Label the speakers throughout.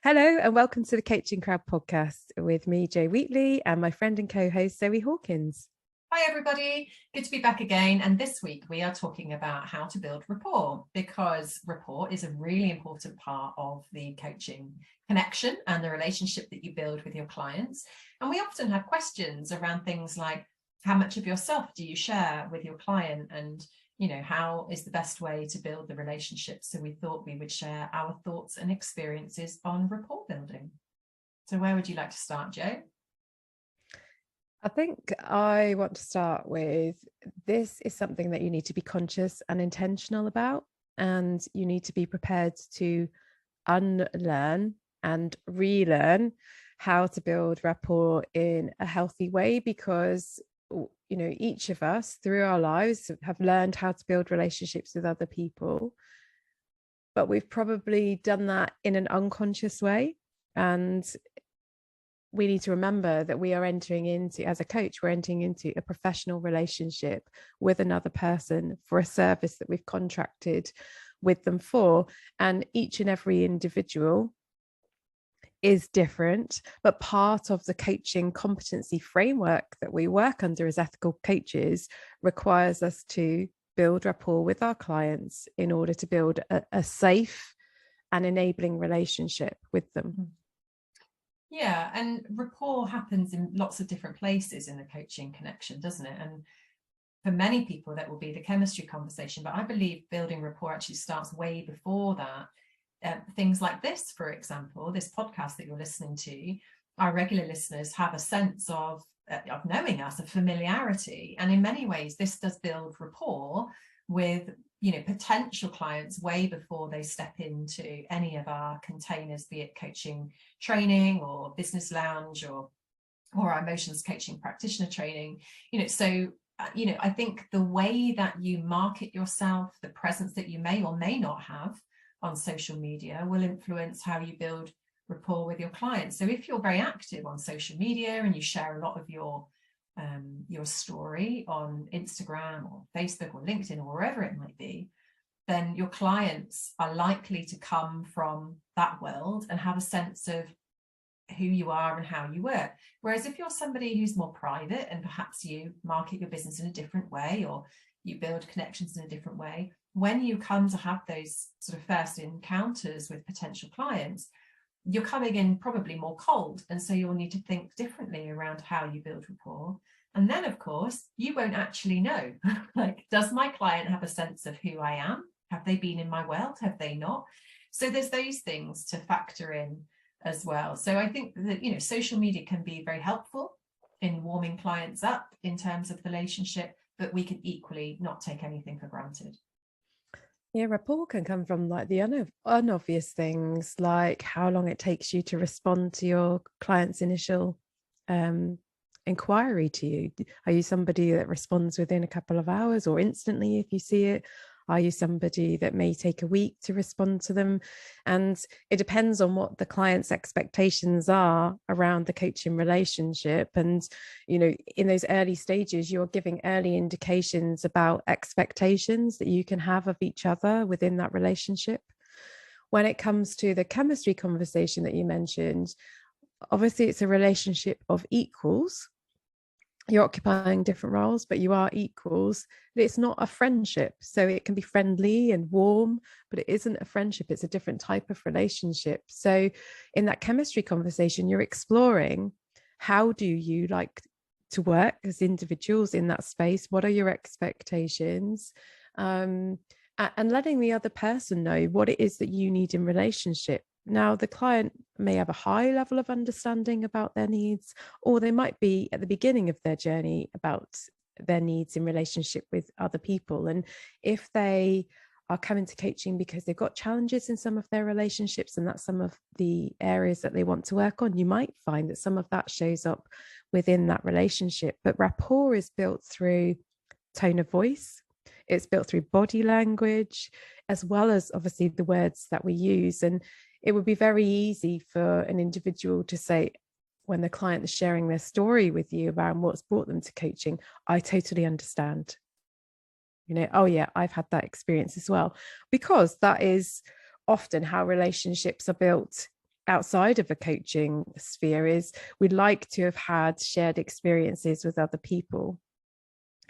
Speaker 1: Hello and welcome to the Coaching Crowd podcast with me, Jo Wheatley, and my friend and co-host, Zoe Hawkins.
Speaker 2: Hi everybody, good to be back again. And this week we are talking about how to build rapport, because rapport is a really important part of the coaching connection and the relationship that you build with your clients. And we often have questions around things like, how much of yourself do you share with your client? And how is the best way to build the relationship? So we thought we would share our thoughts and experiences on rapport building. So where would you like to start, Jo?
Speaker 1: I think I want to start with, this is something that you need to be conscious and intentional about, and you need to be prepared to unlearn and relearn how to build rapport in a healthy way, because each of us through our lives have learned how to build relationships with other people, but we've probably done that in an unconscious way. And we need to remember that we are entering into, as a coach, we're entering into a professional relationship with another person for a service that we've contracted with them for. And each and every individual is different, but part of the coaching competency framework that we work under as ethical coaches requires us to build rapport with our clients in order to build a safe and enabling relationship with them.
Speaker 2: Yeah, and rapport happens in lots of different places in the coaching connection, doesn't it? And for many people, that will be the chemistry conversation. But I believe building rapport actually starts way before that. Things like this, for example, this podcast that you're listening to, our regular listeners have a sense of knowing us, of familiarity. And in many ways, this does build rapport with potential clients way before they step into any of our containers, be it coaching training or business lounge or our emotions coaching practitioner training. I think the way that you market yourself, the presence that you may or may not have on social media, will influence how you build rapport with your clients. So if you're very active on social media and you share a lot of your story on Instagram or Facebook or LinkedIn or wherever it might be, then your clients are likely to come from that world and have a sense of who you are and how you work. Whereas if you're somebody who's more private and perhaps you market your business in a different way, or you build connections in a different way, when you come to have those sort of first encounters with potential clients, you're coming in probably more cold. And so you'll need to think differently around how you build rapport. And then, of course, you won't actually know, like, does my client have a sense of who I am? Have they been in my world? Have they not? So there's those things to factor in as well. So I think that, social media can be very helpful in warming clients up in terms of the relationship, but we can equally not take anything for granted.
Speaker 1: Yeah, rapport can come from like the unobvious things, like how long it takes you to respond to your client's initial inquiry to you. Are you somebody that responds within a couple of hours or instantly if you see it? Are you somebody that may take a week to respond to them? And it depends on what the client's expectations are around the coaching relationship. And, in those early stages, you're giving early indications about expectations that you can have of each other within that relationship. When it comes to the chemistry conversation that you mentioned, obviously it's a relationship of equals. You're occupying different roles, but you are equals. It's not a friendship. So it can be friendly and warm, but it isn't a friendship. It's a different type of relationship. So in that chemistry conversation, you're exploring, how do you like to work as individuals in that space? What are your expectations? And letting the other person know what it is that you need in relationship. Now, the client may have a high level of understanding about their needs, or they might be at the beginning of their journey about their needs in relationship with other people. And if they are coming to coaching because they've got challenges in some of their relationships, and that's some of the areas that they want to work on, you might find that some of that shows up within that relationship. But rapport is built through tone of voice. It's built through body language, as well as obviously the words that we use. And it would be very easy for an individual to say, when the client is sharing their story with you about what's brought them to coaching, I totally understand. Oh yeah, I've had that experience as well, because that is often how relationships are built outside of a coaching sphere is we'd like to have had shared experiences with other people.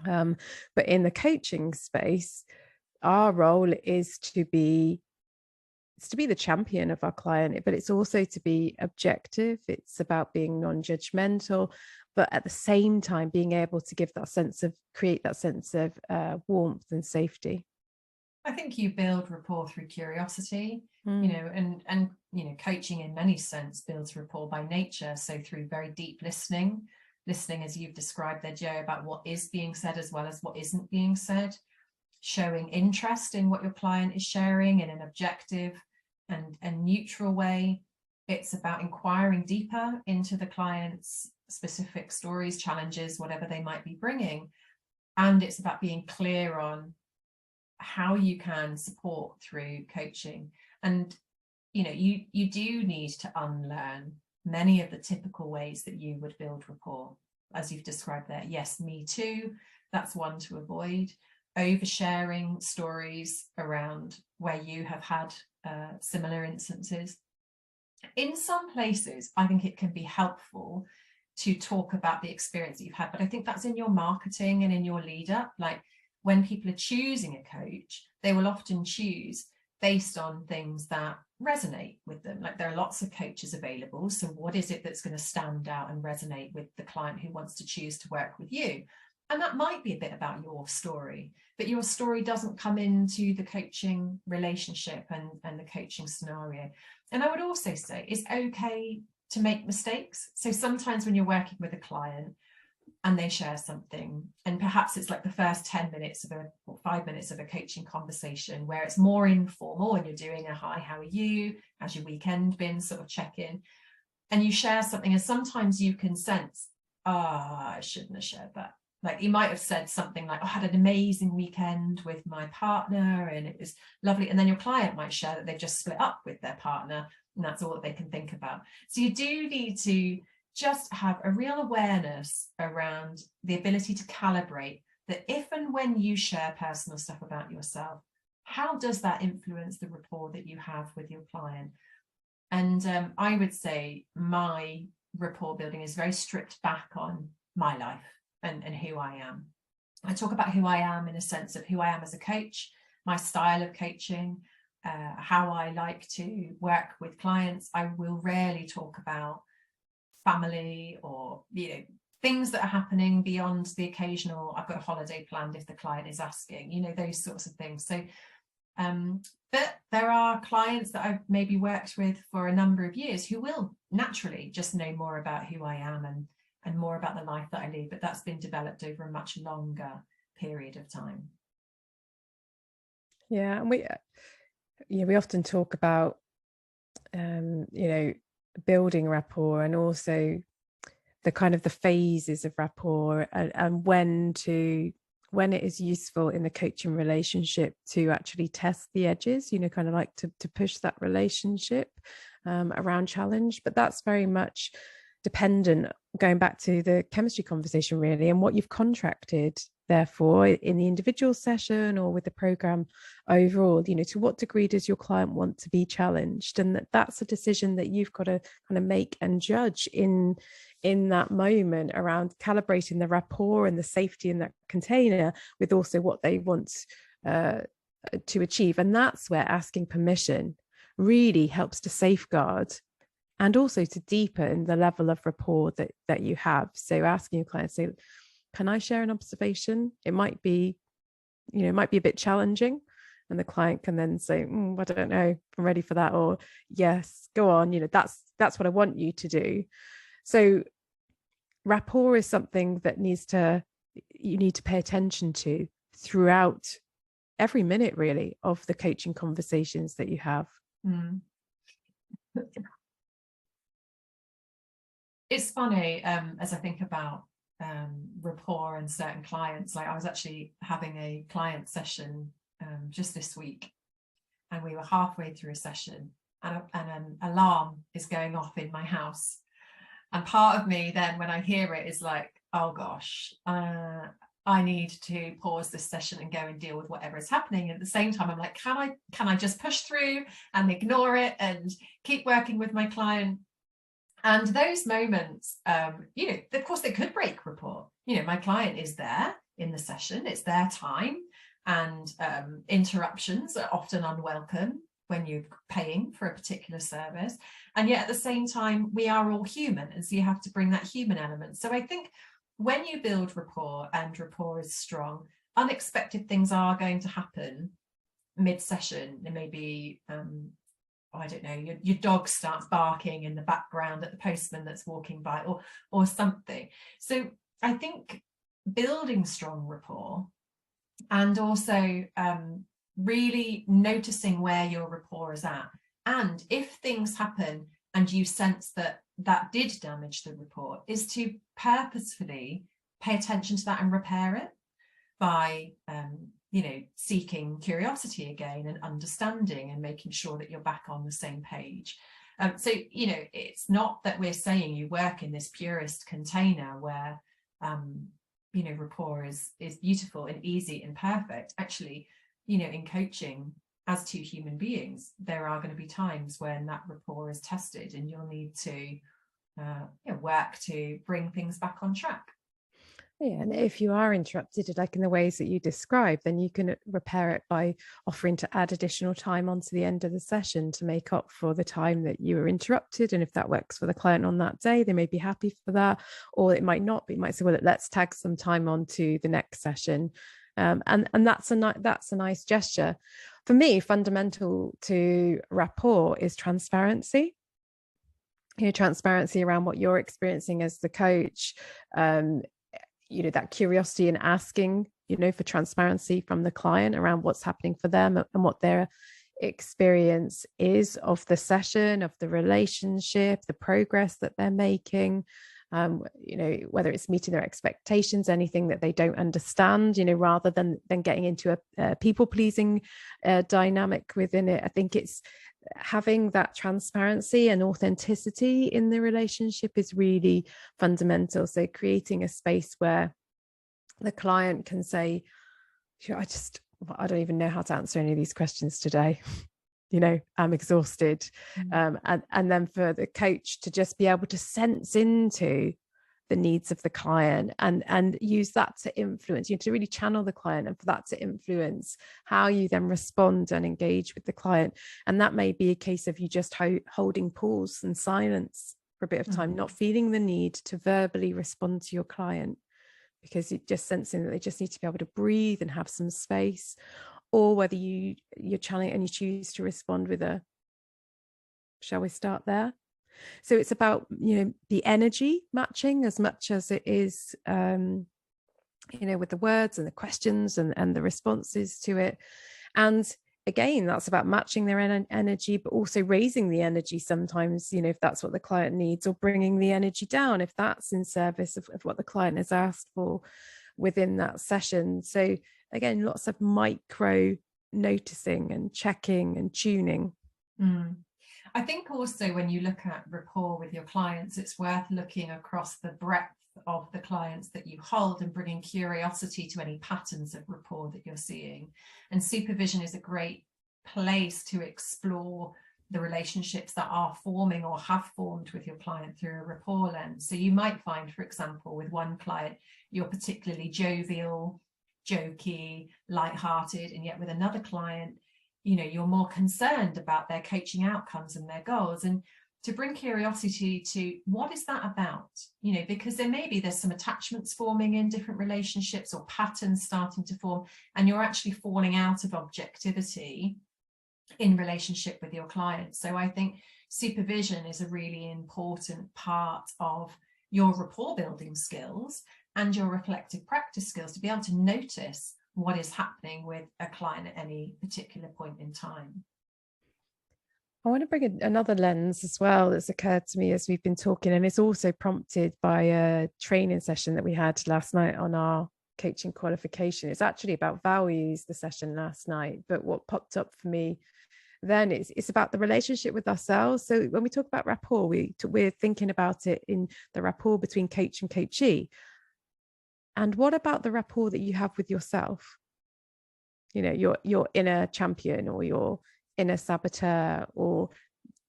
Speaker 1: But in the coaching space, our role is to be the champion of our client, but it's also to be objective. It's about being non-judgmental, but at the same time being able to create that sense of warmth and safety.
Speaker 2: I think you build rapport through curiosity, and coaching in many sense builds rapport by nature. So through very deep listening as you've described there, Joe, about what is being said as well as what isn't being said, showing interest in what your client is sharing in an objective and neutral way. It's about inquiring deeper into the client's specific stories, challenges, whatever they might be bringing. And it's about being clear on how you can support through coaching. And you do need to unlearn many of the typical ways that you would build rapport, as you've described there. Yes, me too, that's one to avoid. Oversharing stories around where you have had similar instances. In some places, I think it can be helpful to talk about the experience that you've had, but I think that's in your marketing and in your lead up. Like, when people are choosing a coach, they will often choose based on things that resonate with them. Like, there are lots of coaches available. So what is it that's going to stand out and resonate with the client who wants to choose to work with you? And that might be a bit about your story, but your story doesn't come into the coaching relationship and the coaching scenario. And I would also say it's okay to make mistakes. So sometimes when you're working with a client and they share something, and perhaps it's like the first 10 minutes or 5 minutes of a coaching conversation where it's more informal and you're doing a hi, how are you? How's your weekend been? Sort of check in. And you share something, and sometimes you can sense, I shouldn't have shared that. Like, you might have said something like, I had an amazing weekend with my partner and it was lovely. And then your client might share that they've just split up with their partner and that's all that they can think about. So you do need to just have a real awareness around the ability to calibrate that if and when you share personal stuff about yourself, how does that influence the rapport that you have with your client? And I would say my rapport building is very stripped back on my life and who I am. I talk about who I am in a sense of who I am as a coach, my style of coaching, how I like to work with clients. I will rarely talk about family or things that are happening beyond the occasional, I've got a holiday planned if the client is asking, those sorts of things. So but there are clients that I've maybe worked with for a number of years who will naturally just know more about who I am and more about the life that I lead, but that's been developed over a much longer period of time.
Speaker 1: Yeah, and we often talk about building rapport, and also the kind of the phases of rapport, and when it is useful in the coaching relationship to actually test the edges, kind of like to push that relationship around challenge. But that's very much dependent, going back to the chemistry conversation really, and what you've contracted therefore in the individual session or with the program overall. To what degree does your client want to be challenged? And that's a decision that you've got to kind of make and judge in that moment around calibrating the rapport and the safety in that container with also what they want to achieve. And that's where asking permission really helps to safeguard and also to deepen the level of rapport that you have. So asking your client, say, can I share an observation? It might be a bit challenging. And the client can then say, I don't know, I'm ready for that. Or yes, go on. That's what I want you to do. So rapport is something that you need to pay attention to throughout every minute really of the coaching conversations that you have.
Speaker 2: It's funny, as I think about rapport and certain clients. Like, I was actually having a client session just this week, and we were halfway through a session, and an alarm is going off in my house. And part of me then, when I hear it, is like, oh gosh, I need to pause this session and go and deal with whatever is happening. And at the same time, I'm like, can I just push through and ignore it and keep working with my client? And those moments, you know, of course, they could break rapport. You know, my client is there in the session, it's their time, and interruptions are often unwelcome when you're paying for a particular service. And yet at the same time, we are all human, and so you have to bring that human element. So I think when you build rapport and rapport is strong, unexpected things are going to happen mid-session. There may be I don't know, your dog starts barking in the background at the postman that's walking by, or something. So I think building strong rapport, and also really noticing where your rapport is at. And if things happen and you sense that did damage the rapport, is to purposefully pay attention to that and repair it by you know, seeking curiosity again and understanding and making sure that you're back on the same page. So, you know, it's not that we're saying you work in this purist container where, you know, rapport is beautiful and easy and perfect. Actually, you know, in coaching as two human beings, there are going to be times when that rapport is tested and you'll need to you know, work to bring things back on track.
Speaker 1: Yeah, and if you are interrupted, like in the ways that you describe, then you can repair it by offering to add additional time onto the end of the session to make up for the time that you were interrupted. And if that works for the client on that day, they may be happy for that, or it might not be. It might say, well, let's tag some time onto the next session. And that's a nice gesture. For me, fundamental to rapport is transparency. You know, transparency around what you're experiencing as the coach. You know, that curiosity and asking, you know, for transparency from the client around what's happening for them and what their experience is of the session, of the relationship, the progress that they're making, you know, whether it's meeting their expectations, anything that they don't understand, you know, rather than getting into a people pleasing dynamic within it. I think it's having that transparency and authenticity in the relationship is really fundamental. So creating a space where the client can say, I don't even know how to answer any of these questions today. You know, I'm exhausted. And then for the coach to just be able to sense into the needs of the client and use that to influence, you know, to really channel the client, and for that to influence how you then respond and engage with the client. And that may be a case of you just holding pause and silence for a bit of time, not feeling the need to verbally respond to your client, because you're just sensing that they just need to be able to breathe and have some space. Or whether you're channeling and you choose to respond with a, shall we start there? So it's about, you know, the energy matching as much as it is, you know, with the words and the questions and the responses to it. And again, that's about matching their energy, but also raising the energy sometimes, you know, if that's what the client needs, or bringing the energy down if that's in service of what the client has asked for within that session. So again, lots of micro noticing and checking and tuning.
Speaker 2: I think also when you look at rapport with your clients, it's worth looking across the breadth of the clients that you hold and bringing curiosity to any patterns of rapport that you're seeing. And supervision is a great place to explore the relationships that are forming or have formed with your client through a rapport lens. So you might find, for example, with one client, you're particularly jovial, jokey, lighthearted, and yet with another client, you know, you're more concerned about their coaching outcomes and their goals. And to bring curiosity to what is that about, you know, because there's some attachments forming in different relationships, or patterns starting to form, and you're actually falling out of objectivity in relationship with your clients. So I think supervision is a really important part of your rapport building skills and your reflective practice skills, to be able to notice what is happening with a client at any particular point in time.
Speaker 1: I want to bring another lens as well that's occurred to me as we've been talking, and it's also prompted by a training session that we had last night on our coaching qualification. It's actually about values, the session last night, but what popped up for me then it's about the relationship with ourselves. So when we talk about rapport, we're thinking about it in the rapport between coach and coachee. And what about the rapport that you have with yourself? You know, your inner champion or your inner saboteur, or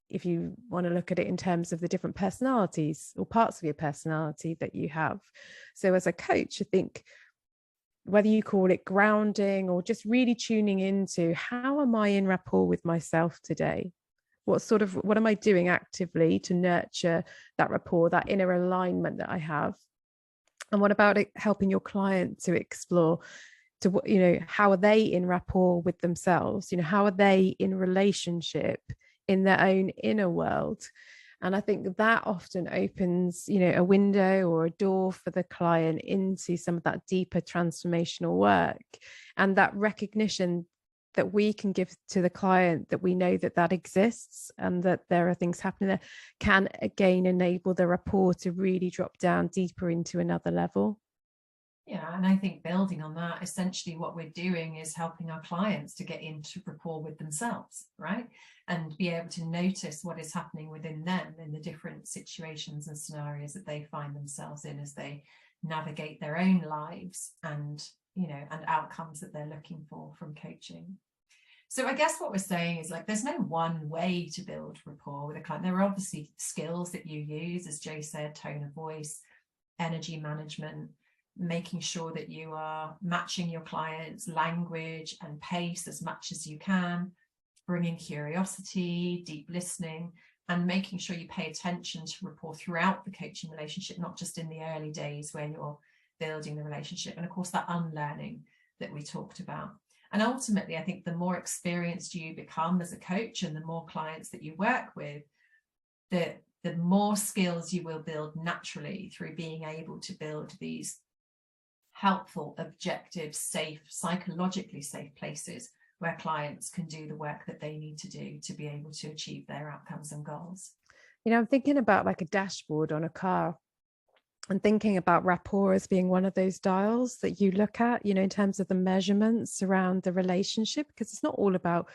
Speaker 1: if you want to look at it in terms of the different personalities or parts of your personality that you have. So as a coach, I think whether you call it grounding or just really tuning into, how am I in rapport with myself today? What am I doing actively to nurture that rapport, that inner alignment that I have? And what about it helping your client to explore, to, you know, how are they in rapport with themselves? You know, how are they in relationship in their own inner world? And I think that often opens, you know, a window or a door for the client into some of that deeper transformational work, and that recognition that we can give to the client, that we know that that exists and that there are things happening there, can again enable the rapport to really drop down deeper into another level.
Speaker 2: Yeah, and I think building on that, essentially what we're doing is helping our clients to get into rapport with themselves, right? And be able to notice what is happening within them in the different situations and scenarios that they find themselves in as they navigate their own lives and, you know, and outcomes that they're looking for from coaching. So I guess what we're saying is, like, there's no one way to build rapport with a client. There are obviously skills that you use, as Joe said, tone of voice, energy management, making sure that you are matching your client's language and pace as much as you can, bringing curiosity, deep listening, and making sure you pay attention to rapport throughout the coaching relationship, not just in the early days where you're building the relationship. And of course, that unlearning that we talked about. And ultimately, I think the more experienced you become as a coach and the more clients that you work with, the more skills you will build naturally through being able to build these helpful, objective, safe, psychologically safe places where clients can do the work that they need to do to be able to achieve their outcomes and goals.
Speaker 1: You know, I'm thinking about like a dashboard on a car, and thinking about rapport as being one of those dials that you look at, you know, in terms of the measurements around the relationship, because it's not all about,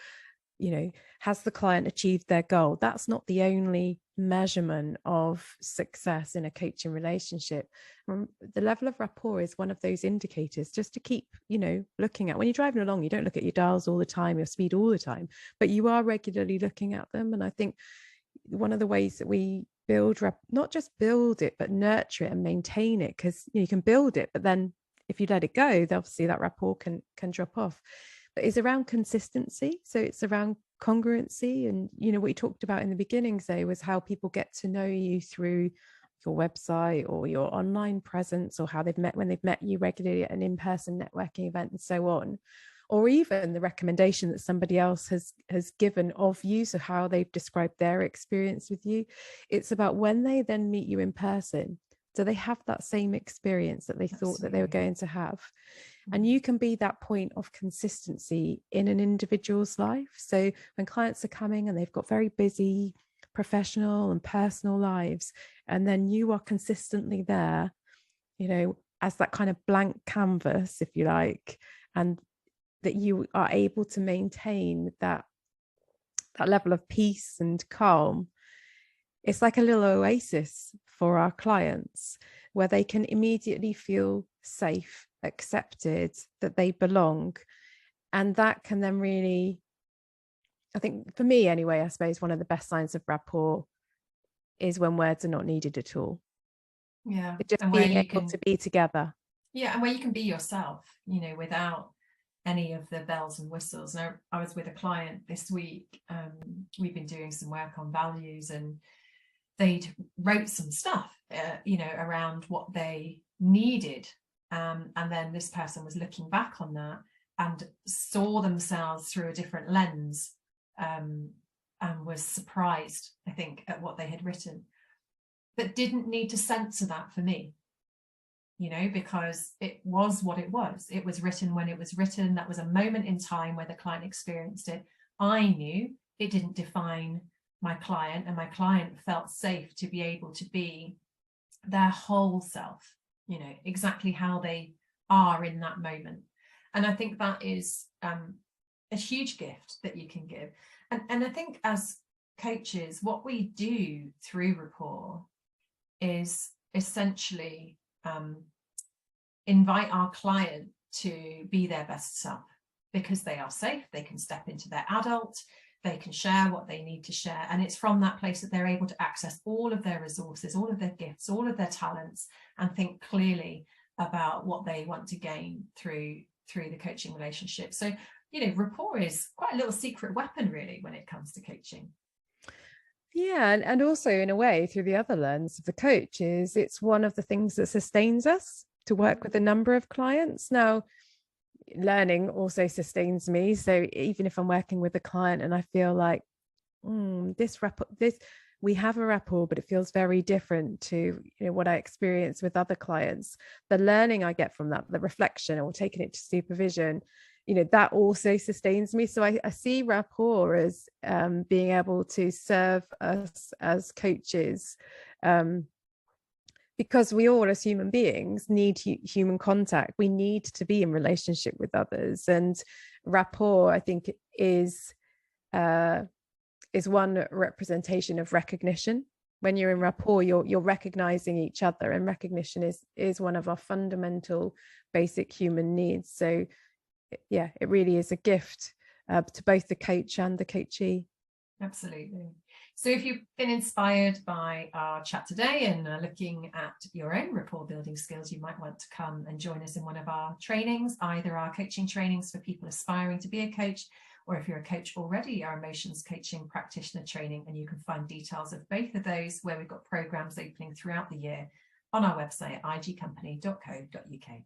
Speaker 1: you know, has the client achieved their goal? That's not the only measurement of success in a coaching relationship. The level of rapport is one of those indicators just to keep, you know, looking at. When you're driving along, you don't look at your dials all the time, your speed all the time, but you are regularly looking at them. And I think one of the ways that we build not just build it, but nurture it and maintain it, because you can build it, but then if you let it go, obviously that rapport can drop off. But it's around consistency. So it's around congruency. And, you know, what you talked about in the beginning, say, was how people get to know you through your website or your online presence, or how they've met when they've met you regularly at an in-person networking event and so on, or even the recommendation that somebody else has given of you, so how they've described their experience with you. It's about when they then meet you in person, do they have that same experience that they thought that they were going to have? And you can be that point of consistency in an individual's life. So when clients are coming and they've got very busy professional and personal lives, and then you are consistently there, you know, as that kind of blank canvas, if you like, and that you are able to maintain that level of peace and calm. It's like a little oasis for our clients where they can immediately feel safe, accepted, that they belong. And that can then really, I think for me anyway, I suppose one of the best signs of rapport is when words are not needed at all.
Speaker 2: Yeah.
Speaker 1: It's just
Speaker 2: And where
Speaker 1: being
Speaker 2: you
Speaker 1: able
Speaker 2: can,
Speaker 1: to be together.
Speaker 2: yeah, and where you can be yourself, you know, without any of the bells and whistles. Now, I was with a client this week. We've been doing some work on values, and they'd wrote some stuff, you know, around what they needed. And then this person was looking back on that and saw themselves through a different lens, and was surprised, I think, at what they had written, but didn't need to censor that for me, you know, because it was what it was. It was written when it was written. That was a moment in time where the client experienced it. I knew it didn't define my client, and my client felt safe to be able to be their whole self, you know, exactly how they are in that moment. And I think that is a huge gift that you can give. And I think as coaches, what we do through Rapport is essentially invite our client to be their best self, because they are safe, they can step into their adult, they can share what they need to share. And it's from that place that they're able to access all of their resources, all of their gifts, all of their talents, and think clearly about what they want to gain through the coaching relationship. So, you know, rapport is quite a little secret weapon, really, when it comes to coaching.
Speaker 1: Yeah, and also in a way, through the other lens of the coach, is it's one of the things that sustains us to work with a number of clients. Now, learning also sustains me. So even if I'm working with a client and I feel like we have a rapport, but it feels very different to, you know, what I experience with other clients, the learning I get from that, the reflection, or taking it to supervision, you know, that also sustains me. So I see rapport as being able to serve us as coaches, because we all, as human beings, need human contact. We need to be in relationship with others, and rapport, I think, is one representation of recognition. When you're in rapport, you're recognizing each other, and recognition is one of our fundamental basic human needs. So yeah, it really is a gift to both the coach and the coachee.
Speaker 2: Absolutely. So if you've been inspired by our chat today and are looking at your own rapport building skills, you might want to come and join us in one of our trainings, either our coaching trainings for people aspiring to be a coach, or if you're a coach already, our emotions coaching practitioner training. And you can find details of both of those, where we've got programs opening throughout the year, on our website at igcompany.co.uk.